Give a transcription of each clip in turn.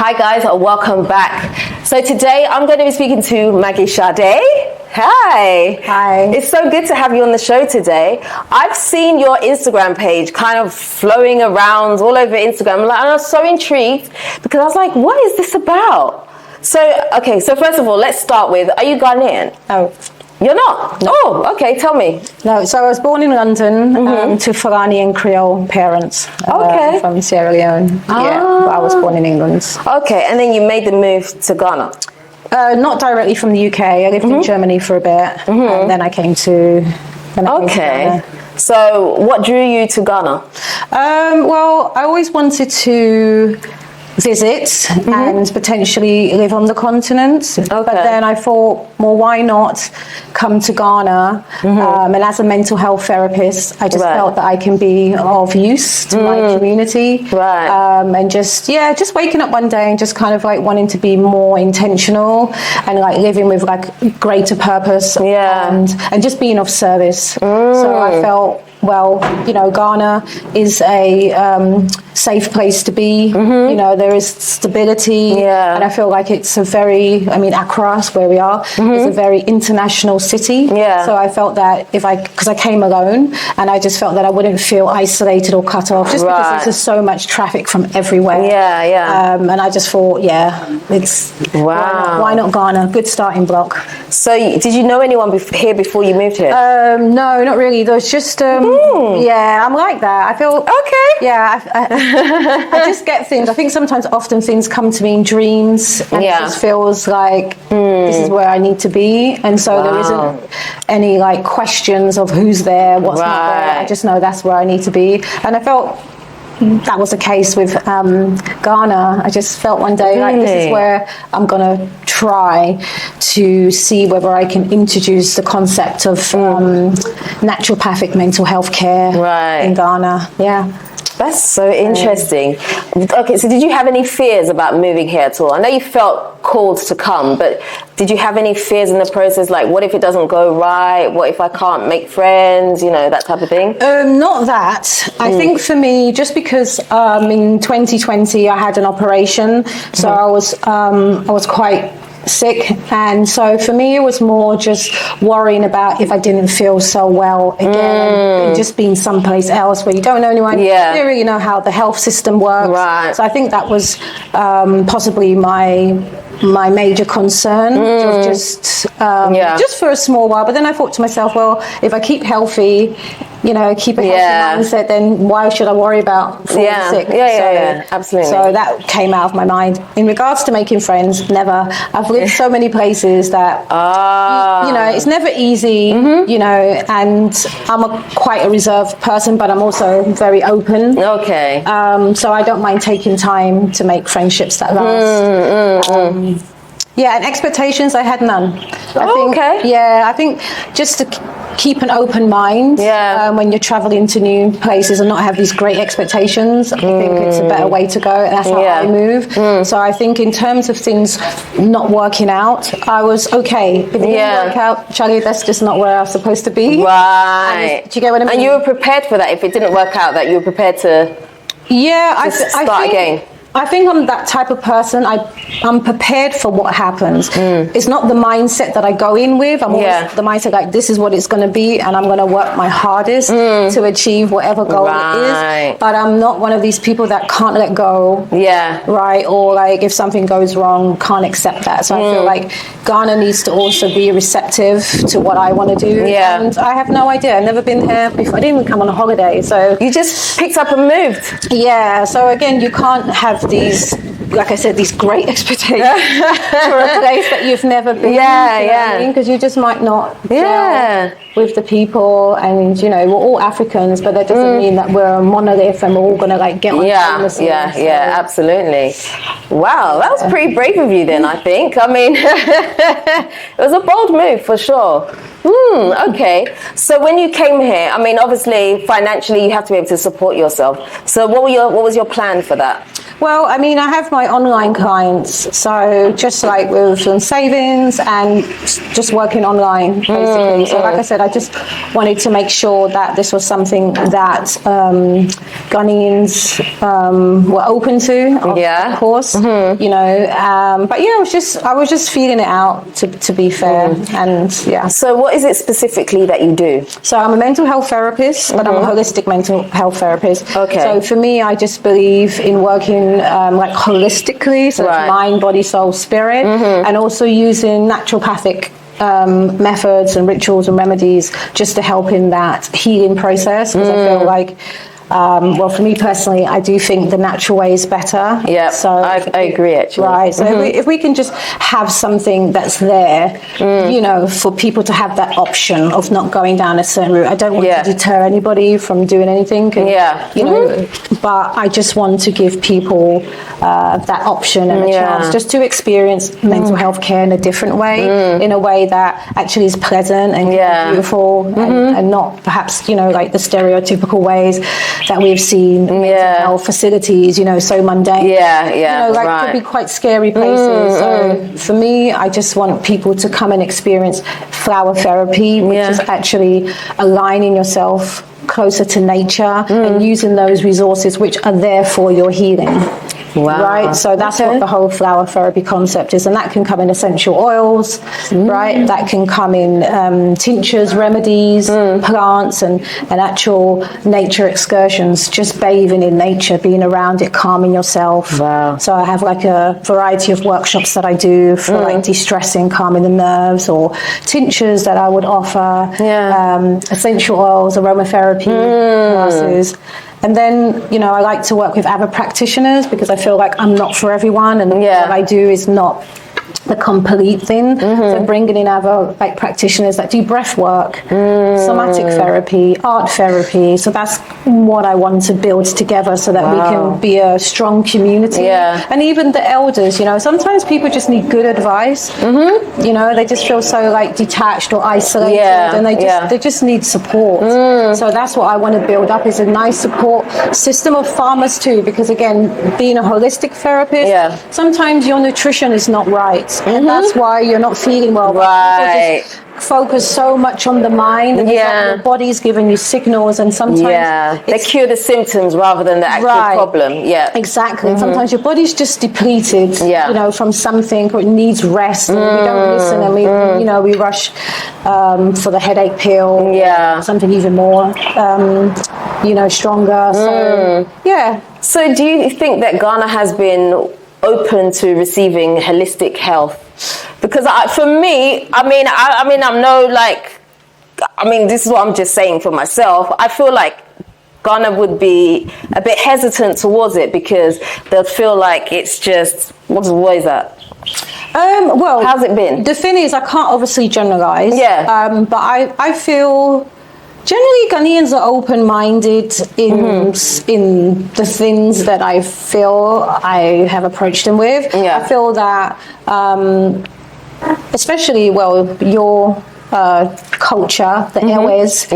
Hi guys, welcome back. So today I'm going to be speaking to Maggie Sade. Hi. Hi. It's so good to have you on the show today. I've seen your Instagram page kind of flowing around all over Instagram, and I was so intrigued because I was like, what is this about? So first of all, let's start with, are you Ghanaian? Oh. You're not? No. Oh, okay, tell me. No, so I was born in London to Fulani and Creole parents. Okay. From Sierra Leone. Yeah, but I was born in England. Okay, and then you made the move to Ghana? Not directly from the UK. I lived in Germany for a bit, and then I came to Ghana. So what drew you to Ghana? Well, I always wanted to visit and potentially live on the continent. But then I thought, well, why not come to Ghana? And as a mental health therapist, I just felt that I can be of use to my community. And just waking up one day and just kind of like wanting to be more intentional and like living with like greater purpose and just being of service. So I felt, well, you know, Ghana is a safe place to be. You know, there is stability, and I feel like it's a very, I mean, Accra, where we are, is a very international city. So I felt that because I came alone, and I just felt that I wouldn't feel isolated or cut off, just because there's just so much traffic from everywhere. And I just thought, it's why not Ghana? Good starting block. So did you know anyone here before you moved here? No, not really. There was just I'm like that. I feel I just get things. I think often things come to me in dreams, and it just feels like this is where I need to be, and so there isn't any like questions of who's there, what's not there. I just know that's where I need to be, and I felt that was the case with Ghana. I just felt one day like this is where I'm gonna try to see whether I can introduce the concept of naturopathic mental health care in Ghana. That's so interesting. Okay, so did you have any fears about moving here at all? I know you felt called to come, but did you have any fears in the process? Like, what if it doesn't go right? What if I can't make friends? You know, that type of thing? Not that. I think for me, just because in 2020 I had an operation, so I was quite sick, and so for me it was more just worrying about if I didn't feel so well again, and just being someplace else where you don't know anyone, you don't really know how the health system works. So I think that was possibly my major concern, just for a small while. But then I thought to myself, well, if I keep healthy, you know, keep a healthy mindset, then why should I worry about falling sick? Absolutely. So that came out of my mind. In regards to making friends, never. I've lived so many places that, you know, it's never easy, you know, and I'm quite a reserved person, but I'm also very open. So I don't mind taking time to make friendships that last. And expectations, I had none. I think just to keep an open mind when you're traveling to new places and not have these great expectations. I think it's a better way to go. That's how I move. So I think in terms of things not working out, I was okay. If it didn't work out, Charlie, that's just not where I was supposed to be. Do you get what I mean? And you were prepared for that. If it didn't work out, that you were prepared to start again. I think I'm that type of person. I'm prepared for what happens. It's not the mindset that I go in with. I'm always the mindset like, this is what it's going to be, and I'm going to work my hardest to achieve whatever goal it is. But I'm not one of these people that can't let go. Or like if something goes wrong, can't accept that. So I feel like Ghana needs to also be receptive to what I want to do. And I have no idea. I've never been here before. I didn't even come on a holiday. So you just picked up and moved. So again, you can't have these, like I said, these great expectations for a place that you've never been. Because you just might not gel with the people, and you know, we're all Africans, but that doesn't mean that we're a monolith and we're all gonna like get on. Absolutely. Wow, that was pretty brave of you then. I think. I mean, it was a bold move for sure. Okay. So when you came here, I mean, obviously, financially, you have to be able to support yourself. So what was your plan for that? Well, I mean, I have my online clients, so just like with some savings and just working online, basically. So like I said, I just wanted to make sure that this was something that Ghanaians were open to, of course, you know. But yeah, I was just feeling it out, to be fair, and yeah. So what is it specifically that you do? So I'm a mental health therapist, but I'm a holistic mental health therapist. Okay. So for me, I just believe in working like holistically, so it's mind, body, soul, spirit, and also using naturopathic methods and rituals and remedies just to help in that healing process, because I feel like well, for me personally, I do think the natural way is better. Yeah, so I agree, actually. Right. So if we can just have something that's there, you know, for people to have that option of not going down a certain route. I don't want to deter anybody from doing anything. And, you know, but I just want to give people that option and a chance just to experience mental health care in a different way, in a way that actually is pleasant and beautiful, and not perhaps, you know, like the stereotypical ways that we've seen in mental health facilities, you know, so mundane. You know, like could be quite scary places. So for me, I just want people to come and experience flower therapy, which is actually aligning yourself closer to nature and using those resources which are there for your healing. Right, so that's what the whole flower therapy concept is, and that can come in essential oils, right? That can come in tinctures, remedies, plants, and actual nature excursions. Just bathing in nature, being around it, calming yourself. Wow! So I have like a variety of workshops that I do for like de-stressing, calming the nerves, or tinctures that I would offer. Essential oils, aromatherapy classes. And then, you know, I like to work with other practitioners because I feel like I'm not for everyone, and what I do is not the complete thing. So bringing in other like practitioners that do breath work, somatic therapy, art therapy. So that's what I want to build together, so that we can be a strong community. And even the elders, you know, sometimes people just need good advice. You know, they just feel so like detached or isolated, and they just need support. So that's what I want to build up, is a nice support system of farmers too, because again, being a holistic therapist, sometimes your nutrition is not right. And that's why you're not feeling well. Right. People just focus so much on the mind, and your body's giving you signals, and sometimes they cure the symptoms rather than the actual problem. Exactly. Sometimes your body's just depleted, you know, from something, or it needs rest, and we don't listen, and we you know, we rush for the headache pill, something even more you know, stronger. So so do you think that Ghana has been open to receiving holistic health? Because for me, I mean, I'm no like, I mean, this is what I'm just saying for myself. I feel like Ghana would be a bit hesitant towards it, because they'll feel like it's just, what is that? Well, how's it been? The thing is, I can't obviously generalize. But I feel generally Ghanaians are open-minded in the things that I feel I have approached them with. I feel that, especially, your culture, the Ewes,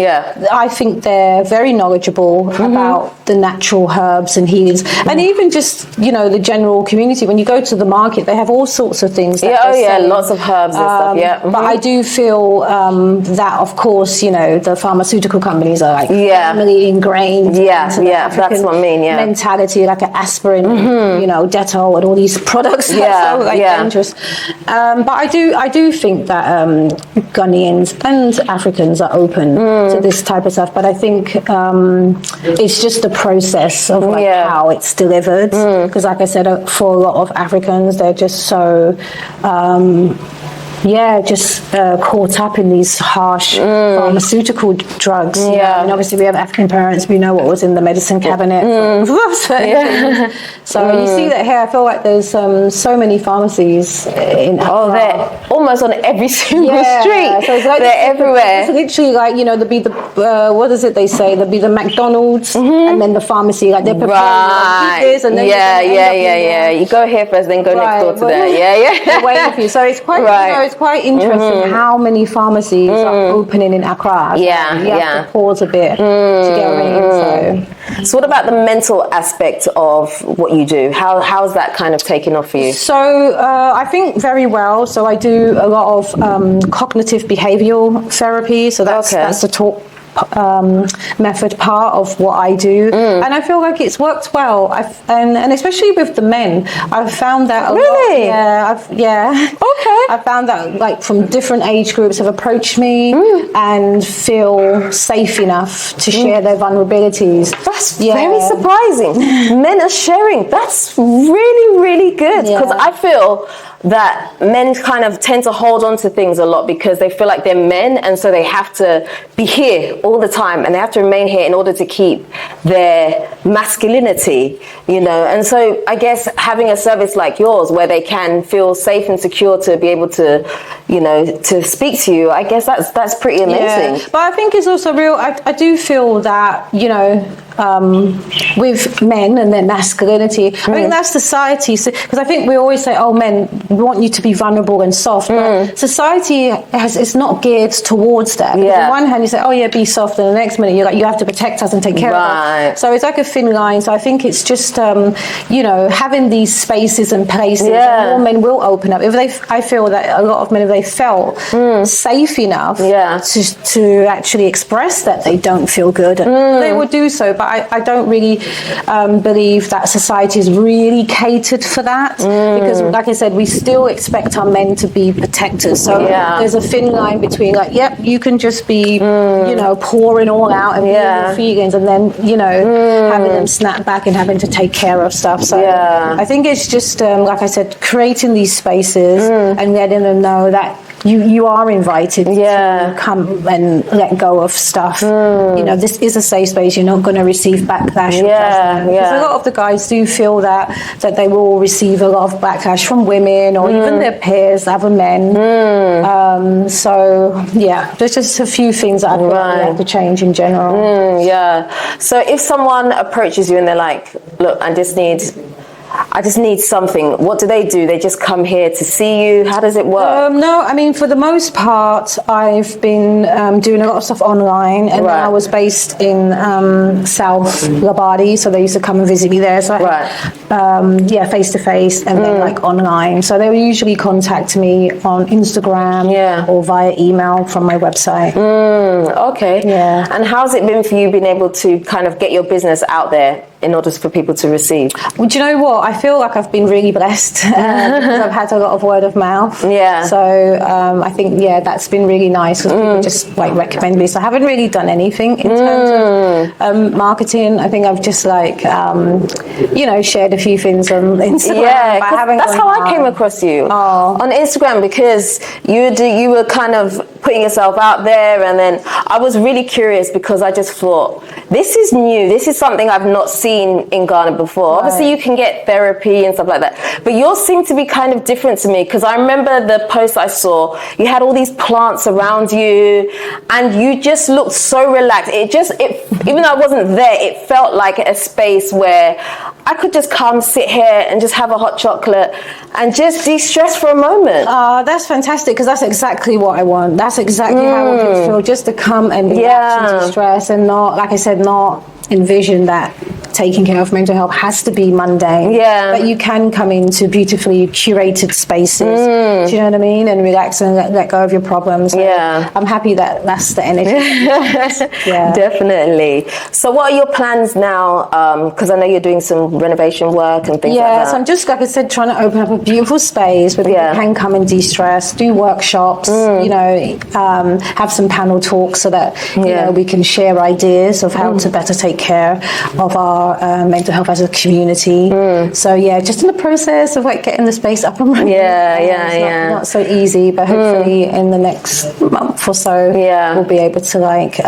I think they're very knowledgeable about the natural herbs and healings, and even just, you know, the general community. When you go to the market, they have all sorts of things. Lots of herbs and stuff. But I do feel that, of course, you know, the pharmaceutical companies are like family ingrained. That's what I mean. Mentality, like an aspirin, you know, Dettol, and all these products that are so dangerous. But I do think that Ghanaians and Africans are open to this type of stuff, but I think it's just the process of like how it's delivered, because like I said, for a lot of Africans, they're just so caught up in these harsh pharmaceutical drugs. And obviously we have African parents, we know what was in the medicine cabinet. So you see that here. I feel like there's so many pharmacies in almost on every single street. So it's like they're everywhere. It's literally like, you know, there'll be the what is it they say? There'll be the McDonald's and then the pharmacy. Like they're preparing this, and then You go here first, then go next door to that. They're waiting for you. So it's quite, you know, it's quite interesting how many pharmacies are opening in Accra. So you have to pause a bit to go in. So what about the mental aspect of what you do? How's that kind of taken off for you? So I think very well. So I do a lot of cognitive behavioral therapy. So that's the talk method part of what I do, and I feel like it's worked well. And especially with the men, I've found that a lot. I found that like from different age groups have approached me and feel safe enough to share their vulnerabilities. That's very surprising. Men are sharing. That's really, really good, because I feel that men kind of tend to hold on to things a lot because they feel like they're men, and so they have to be here all the time and they have to remain here in order to keep their masculinity, you know. And so I guess having a service like yours where they can feel safe and secure to be able to, you know, to speak to you, I guess that's pretty amazing. But I think it's also real. I do feel that, you know, with men and their masculinity, I think that's society. Because I think we always say, oh, men, we want you to be vulnerable and soft. But society is not geared towards that. On one hand, you say, oh, yeah, be soft. And the next minute, you're like, you have to protect us and take care of us. So it's like a thin line. So I think it's just, you know, having these spaces and places, and more men will open up. I feel that a lot of men, if they felt safe enough to actually express that they don't feel good, they would do so. But I don't really believe that society is really catered for that, because, like I said, we still expect our men to be protectors. So there's a thin line between, like, yep, you can just be, you know, pouring all out and your feelings, and then, you know, having them snap back and having to take care of stuff. So I think it's just, like I said, creating these spaces and letting them know that you are invited to come and let go of stuff. You know, this is a safe space. You're not going to receive backlash. Because a lot of the guys do feel that they will receive a lot of backlash from women or even their peers, other men. So there's just a few things that I feel like we have to change in general. So if someone approaches you and they're like, look, I just need something, what do? They just come here to see you? How does it work? No, I mean, for the most part, I've been doing a lot of stuff online, and I was based in South Labadi, so they used to come and visit me there. So face to face, and then like online. So they would usually contact me on Instagram or via email from my website. And how's it been for you being able to kind of get your business out there in order for people to receive? Well, do you know what? I feel like I've been really blessed because I've had a lot of word of mouth. So I think, that's been really nice because people just like recommend me. So I haven't really done anything in terms of marketing. I think I've just like, you know, shared a few things on Instagram. That's how I came across you on Instagram, because you were kind of putting yourself out there, and then I was really curious because I just thought, this is new. This is something I've not seen in Ghana before. Obviously, you can get therapy and stuff like that, but yours seemed to be kind of different to me, because I remember the post I saw, you had all these plants around you and you just looked so relaxed. Even though I wasn't there, it felt like a space where I could just come sit here and just have a hot chocolate and just de-stress for a moment. That's fantastic, because that's exactly what I want. That's exactly how I want it to feel, just to come and relax and de-stress, and not, like I said, not envision that taking care of mental health has to be mundane. But you can come into beautifully curated spaces, do you know what I mean, and relax and let go of your problems. So I'm happy that that's the energy. Definitely. So what are your plans now? Because I know you're doing some renovation work and things like that. So I'm just, like I said, trying to open up a beautiful space where people can come and de-stress, do workshops, you know, have some panel talks so that you know, we can share ideas of how to better take care of our our mental health as a community. So yeah, just in the process of like getting the space up and running. It's not so easy, but hopefully in the next month or so, we'll be able to like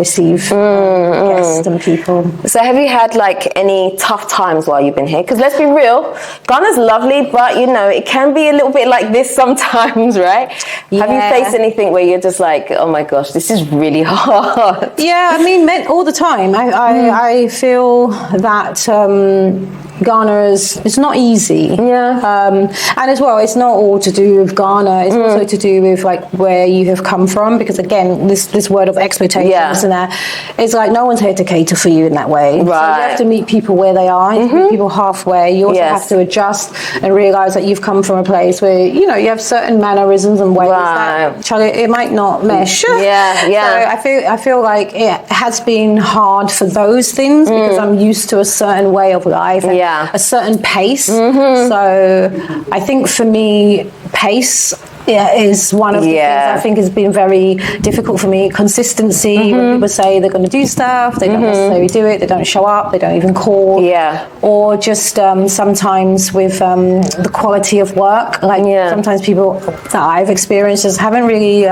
receive guests and people. So have you had like any tough times while you've been here? Because let's be real, Ghana's lovely, but you know, it can be a little bit like this sometimes, right? Have you faced anything where you're just like, oh my gosh, this is really hard? Yeah, I mean, all the time. I feel that Ghana it's not easy. And as well, it's not all to do with Ghana. It's also to do with like where you have come from. Because again, this word of exploitations and that, it's like no one's here to cater for you in that way. Right. So you have to meet people where they are. You have to meet people halfway. You also have to adjust and realize that you've come from a place where you have certain mannerisms and ways that it might not mesh. So I feel like it has been hard for those things because I'm used to a certain way of life. And a certain pace. So I think for me, pace is one of the things I think has been very difficult for me. Consistency, when people say they're going to do stuff, they don't necessarily do it, they don't show up, they don't even call. Or just sometimes with the quality of work, like sometimes people that I've experienced just haven't really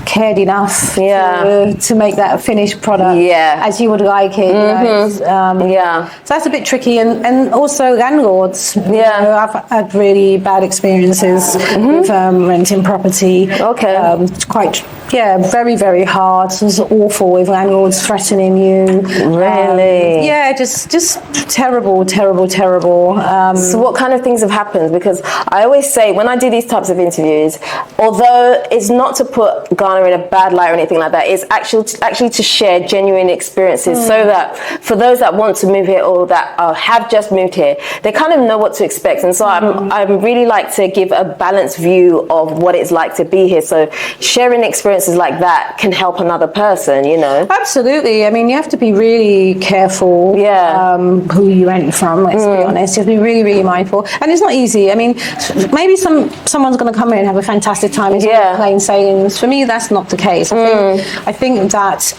cared enough to make that finished product as you would like it. So that's a bit tricky, and also landlords. I've had really bad experiences with renting property. It's quite very, very hard. It's awful with landlords threatening you. Really? Just terrible. So what kind of things have happened? Because I always say when I do these types of interviews, although it's not to put Ghana in a bad light or anything like that, it's actually to share genuine experiences so that for those that want to move here or that have just moved here, they kind of know what to expect. And so I really like to give a balanced view of what it's like to be here. So sharing experiences like that can help another person, Absolutely. I mean, you have to be really careful who you rent from, let's be honest. You have to be really, really mindful. And it's not easy. I mean, maybe someone's going to come in and have a fantastic time. It's plain sailing. For me, that's not the case. I think that,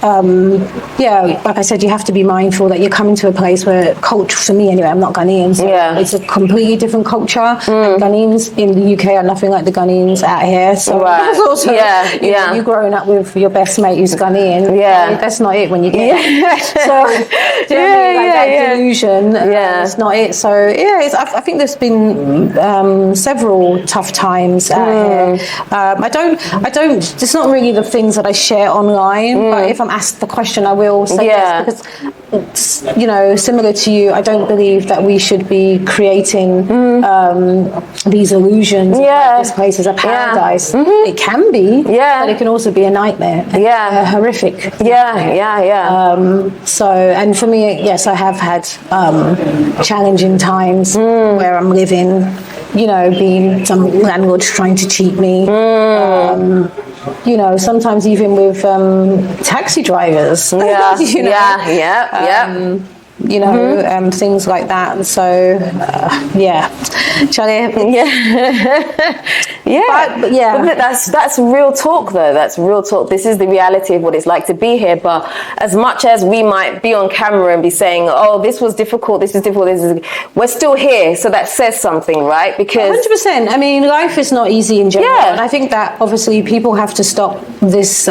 like I said, you have to be mindful that you're coming to a place where culture, for me anyway, I'm not Ghanaian, so it's a completely different culture. And Ghanaians in the UK are nothing like the Ghanaians out here. So that's also, you're growing up with your best mate who's Ghanaian. That's not it when you get So, do you know what I mean? Like that delusion, it's not it. So, I think there's been several tough times out here. I don't, it's not really the things that I share online, but if I'm asked the question, I will say yes, because, similar to you, I don't believe that we should be creating these illusions that this place is a paradise. It can be, but it can also be a nightmare. Horrific. So, and for me, yes, I have had challenging times where I'm living, being some landlords trying to cheat me. Sometimes even with taxi drivers. Things like that. So, But that's real talk, though. That's real talk. This is the reality of what it's like to be here. But as much as we might be on camera and be saying, "Oh, this was difficult. This is difficult. We're still here." So that says something, right? Because 100%. I mean, life is not easy in general, and I think that obviously people have to stop this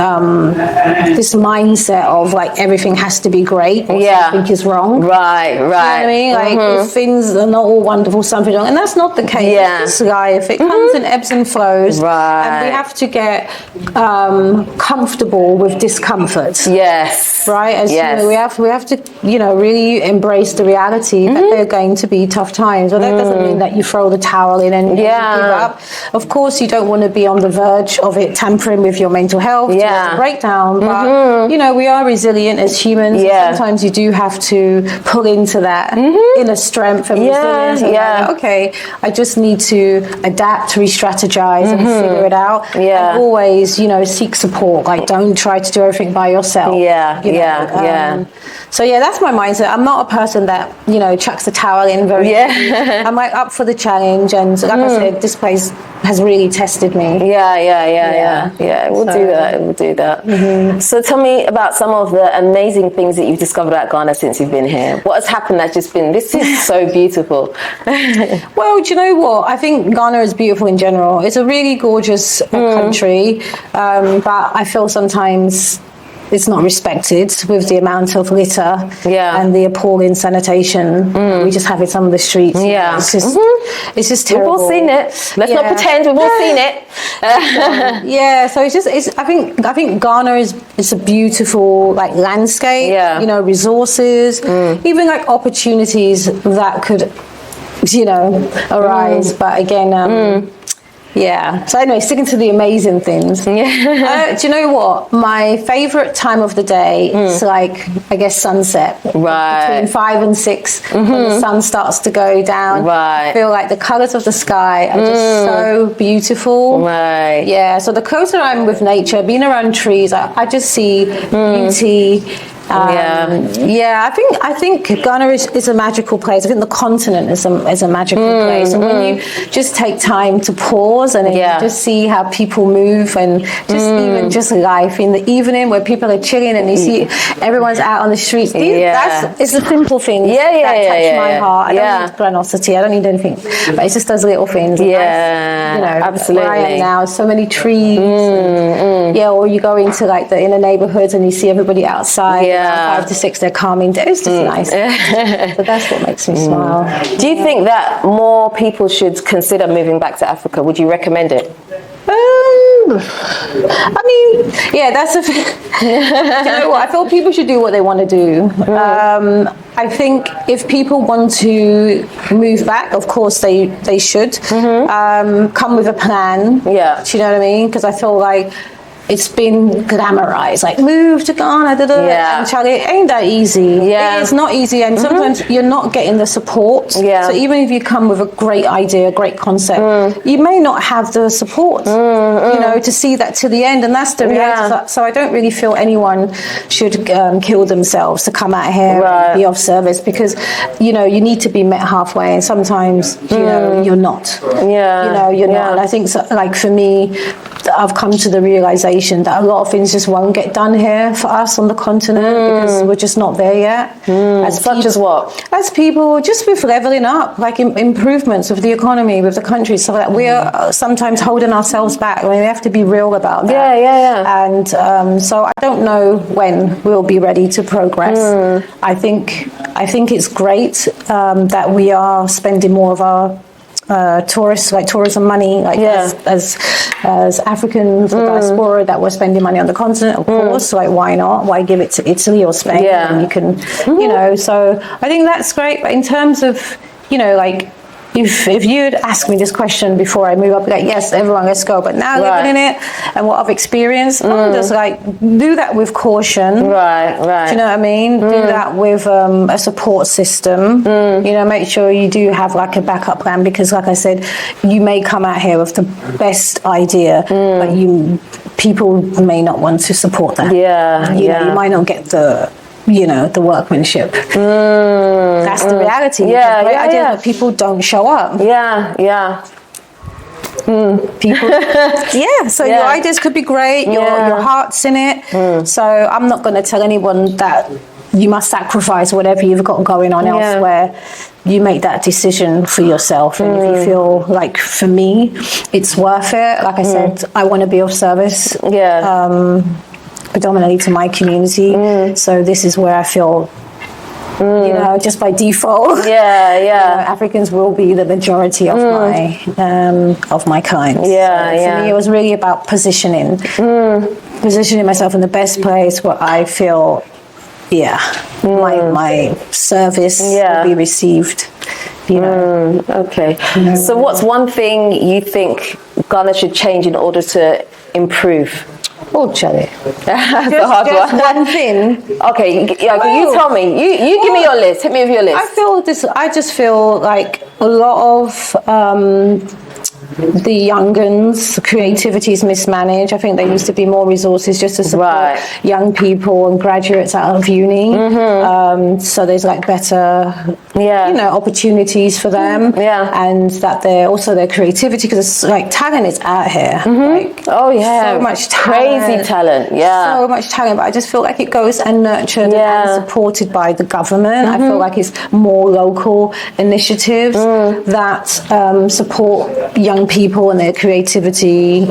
this mindset of like everything has to be great or something is wrong. Right. You know what I mean? Like if things are not all wonderful, something wrong, and that's not the case. It's life. It comes in ebbs and flows. And we have to get comfortable with discomfort. Right. As we have to really embrace the reality that there are going to be tough times. But that doesn't mean that you throw the towel in and give up. Of course, you don't want to be on the verge of it tampering with your mental health, towards a breakdown. But we are resilient as humans. Sometimes you do have to pull into that inner strength and resilience. And okay, I just need to adapt, re-strategize, and figure it out. And always, seek support. Like, don't try to do everything by yourself. So that's my mindset. I'm not a person that chucks the towel in very. I'm like up for the challenge, and like I said, this place has really tested me. Yeah. We'll do that. Mm-hmm. So tell me about some of the amazing things that you've discovered about Ghana since you've been here. What has happened that's just been, this is so beautiful? Well, do you know what? I think Ghana is beautiful in general. It's a really gorgeous country, but I feel sometimes it's not respected with the amount of litter and the appalling sanitation we just have in some of the streets. Yeah. It's just terrible. We've all seen it. Let's not pretend we've all seen it. So I think Ghana is a beautiful like landscape, you know, resources, even like opportunities that could, you know, arise. But again, so anyway, sticking to the amazing things. Do you know what? My favourite time of the day is like, I guess, sunset. Between 5 and 6, when the sun starts to go down. I feel like the colours of the sky are just so beautiful. So the closer I'm with nature, being around trees, I just see beauty. I think Ghana is a magical place. I think the continent is a magical place, and when you just take time to pause and just see how people move, and just even just life in the evening where people are chilling and you see everyone's out on the streets. It's the simple things that touch my heart. I don't need grandiosity. I don't need anything, but it's just those little things. You know, absolutely. Where I am now, so many trees. Or you go into like the inner neighborhoods and you see everybody outside. 5 to 6, they're calming down. It's just nice. So that's what makes me smile. Do you think that more people should consider moving back to Africa? Would you recommend it? I mean, that's a. You know what? I feel people should do what they want to do. I think if people want to move back, of course they should come with a plan. Do you know what I mean? Because I feel like it's been glamorized, like move to Ghana, and Charlie, it ain't that easy. It's not easy, and sometimes you're not getting the support. So even if you come with a great idea, a great concept, you may not have the support, you know, to see that to the end, and that's the reality. So I don't really feel anyone should kill themselves to come out here and be of service, because, you know, you need to be met halfway, and sometimes, you know, you're not. You know, you're not. And I think, so, like for me, I've come to the realization that a lot of things just won't get done here for us on the continent because we're just not there yet. Such as what? As people, just with leveling up, like improvements of the economy, with the country, so that we're sometimes holding ourselves back. I mean, we have to be real about that. And so I don't know when we'll be ready to progress. I think it's great that we are spending more of our tourism money, like as Africans, the diaspora, that we're spending money on the continent, of course. Like, why not? Why give it to Italy or Spain? And you can, you know. So I think that's great. But in terms of, you know, like, if you'd asked me this question before I move up, like, yes, everyone, let's go. But now living in it and what I've experienced, I'm just like, do that with caution. Do you know what I mean? Do that with a support system. You know, make sure you do have like a backup plan, because, like I said, you may come out here with the best idea, but people may not want to support that. You know, you might not get the workmanship. That's the reality. Great idea, but people don't show up. People. So your ideas could be great. Your heart's in it. So I'm not going to tell anyone that you must sacrifice whatever you've got going on elsewhere. You make that decision for yourself, and if you feel like, for me, it's worth it. Like I said, I want to be of service. Predominantly to my community, so this is where I feel, you know, just by default, you know, Africans will be the majority of my clients. For me, it was really about positioning myself in the best place where I feel, my service will be received. You know. So, what's one thing you think Ghana should change in order to improve? Oh, Charlie. That's a hard one. One thing. Okay, you tell me. You give me your list. Hit me with your list. I just feel like a lot of the young uns, creativity is mismanaged. I think there used to be more resources just to support young people and graduates out of uni. So there's like better, opportunities for them. And that their creativity, because it's like talent is out here. Like, so much talent. Crazy talent. So much talent, but I just feel like it goes unnurtured and supported by the government. I feel like it's more local initiatives that support young people and their creativity,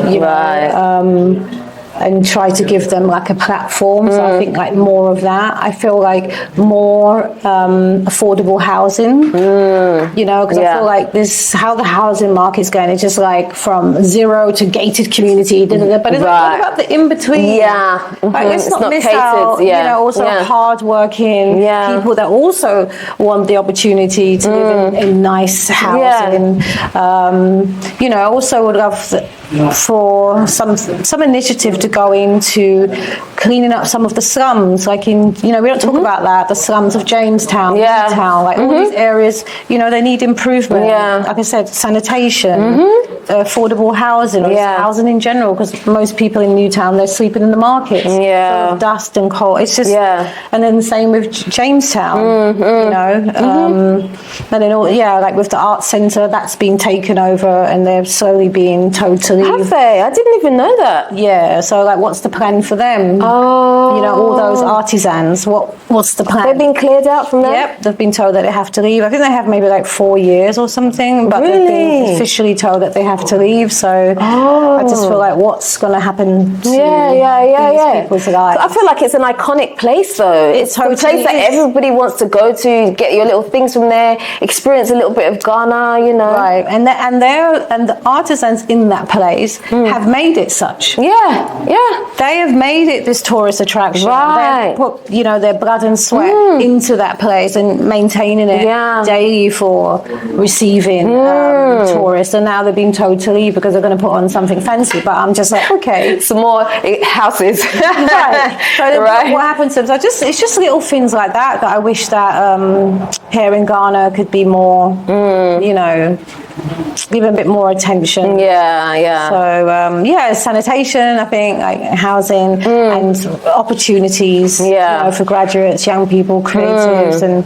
and try to give them like a platform. So I think like more of that. I feel like more affordable housing, because I feel like this, how the housing market's going, it's just like from zero to gated community, but it's like, what about the in-between? Like, let's not miss catered, out, also hardworking people that also want the opportunity to live in nice housing. I also would love for some initiative to go into cleaning up some of the slums, like we don't talk about that, the slums of Jamestown, Newtown, like all these areas, they need improvement. Like I said, sanitation, affordable housing, or housing in general, because most people in Newtown, they're sleeping in the markets, full of dust and coal. It's just, and then the same with Jamestown, and then like with the art centre, that's been taken over and they're slowly being told to leave. Have they? I didn't even know that. Yeah, so like what's the plan for them? All those artisans, what's the plan? They've been cleared out from there? Yep, they've been told that they have to leave. I think they have maybe like 4 years or something, but they've been officially told that they have to leave. So I just feel like what's going to happen to these people's lives? I feel like it's an iconic place though. It's a place that everybody wants to go to, get your little things from there, experience a little bit of Ghana, Right, and the artisans in that place have made it such. They have made it this tourist attraction. They've put, their blood and sweat into that place and maintaining it daily for receiving tourists. And now they're being told to leave because they're going to put on something fancy. But I'm just like, okay, some more houses. So what happens to them? So it's just little things like that I wish that here in Ghana could be more, give a bit more attention. So sanitation, I think, like housing and opportunities for graduates, young people, creatives, and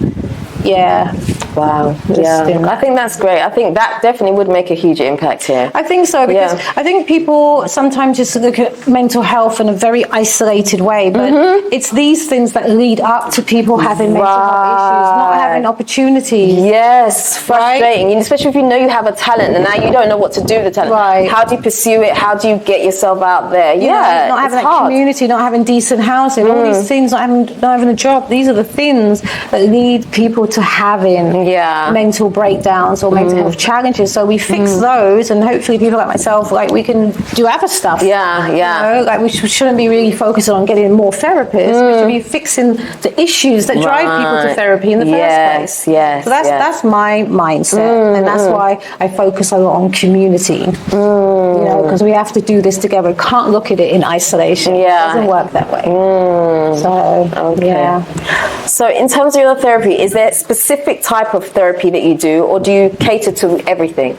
wow. I think that's great. I think that definitely would make a huge impact here. I think so, because I think people sometimes just look at mental health in a very isolated way, but it's these things that lead up to people having mental health issues, not having opportunities. Yes, frustrating. And especially if you know you have a talent and now you don't know what to do with the talent. Right. How do you pursue it? How do you get yourself out there? Not having that community, not having decent housing, all these things, not having a job. These are the things that lead people to having mental breakdowns or mental health challenges. So we fix those, and hopefully people like myself, like we can do other stuff. Like we shouldn't be really focusing on getting more therapists. We should be fixing the issues that drive people to therapy in the first place. So that's my mindset, and that's why I focus a lot on community. Because we have to do this together. We can't look at it in isolation. It doesn't work that way. So in terms of your therapy, is there a specific type of therapy that you do, or do you cater to everything?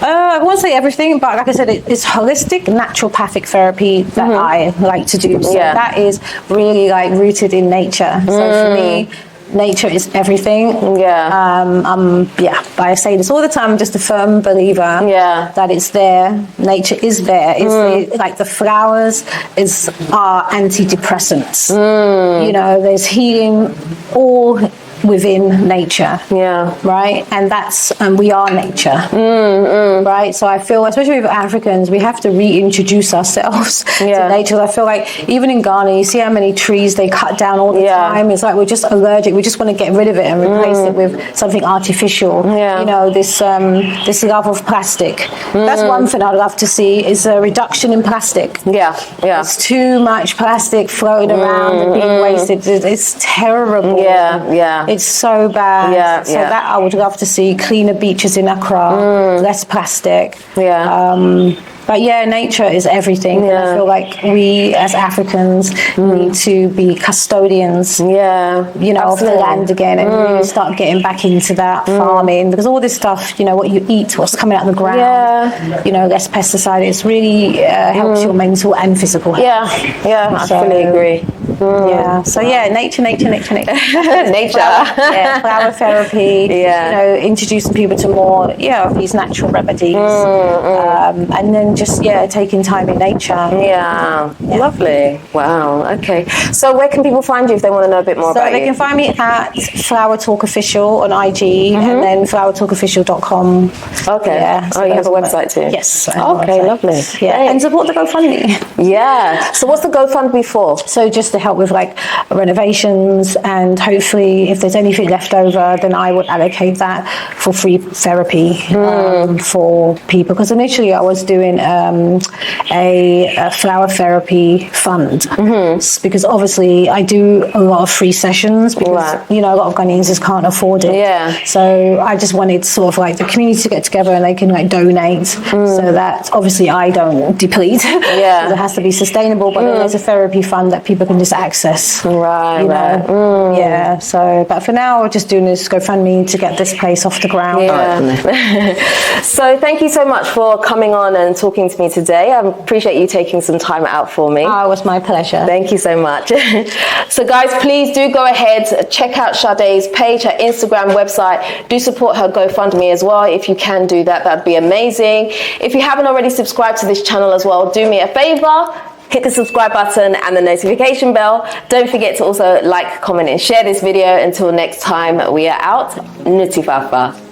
I won't say everything, but like I said, it's holistic, naturopathic therapy that I like to do. So that is really like rooted in nature. So for me, nature is everything. I say this all the time. I'm just a firm believer that it's there. Nature is there. It's like the flowers are antidepressants. There's healing all within nature, right? And we are nature, right? So I feel, especially with Africans, we have to reintroduce ourselves to nature. I feel like even in Ghana, you see how many trees they cut down all the time. It's like we're just allergic. We just want to get rid of it and replace it with something artificial. This love of plastic. That's one thing I'd love to see, is a reduction in plastic. There's too much plastic floating around and being wasted. It's terrible. It's so bad. Yeah, so that I would love to see. Cleaner beaches in Accra, less plastic. But yeah, nature is everything. And I feel like we as Africans need to be custodians, you know, of the land again, and really start getting back into that farming, because all this stuff, you know, what you eat, what's coming out of the ground, you know, less pesticide. It's really helps your mental and physical health. I fully agree. Yeah. So yeah, nature. Nature. Flower therapy. You know, introducing people to more of these natural remedies, and then just taking time in nature. Lovely. Wow. Okay. So where can people find you if they want to know a bit more about you? So they can find me at Flower Talk Official on IG, and then flowertalkofficial.com. Okay. So you have a website too? Yes. Okay. Lovely. Yeah. And support the GoFundMe. So what's the GoFundMe for? So just to help with like renovations, and hopefully if there's anything left over, then I would allocate that for free therapy for people, because initially I was doing a flower therapy fund, because obviously I do a lot of free sessions, because you know, a lot of Ghanaians just can't afford it. So I just wanted sort of like the community to get together and they can like donate, so that obviously I don't deplete. So it has to be sustainable, but then there's a therapy fund that people can just access. So but for now we're just doing this GoFundMe to get this place off the ground. So thank you so much for coming on and talking to me today. I appreciate you taking some time out for me. Oh, it was my pleasure. Thank you so much. So guys, please do go ahead, check out Sade's page, her Instagram, website. Do support her GoFundMe as well. If you can do that, that'd be amazing. If you haven't already subscribed to this channel as well, do me a favor. Hit the subscribe button and the notification bell. Don't forget to also like, comment and share this video. Until next time, we are out. Nutitfafa.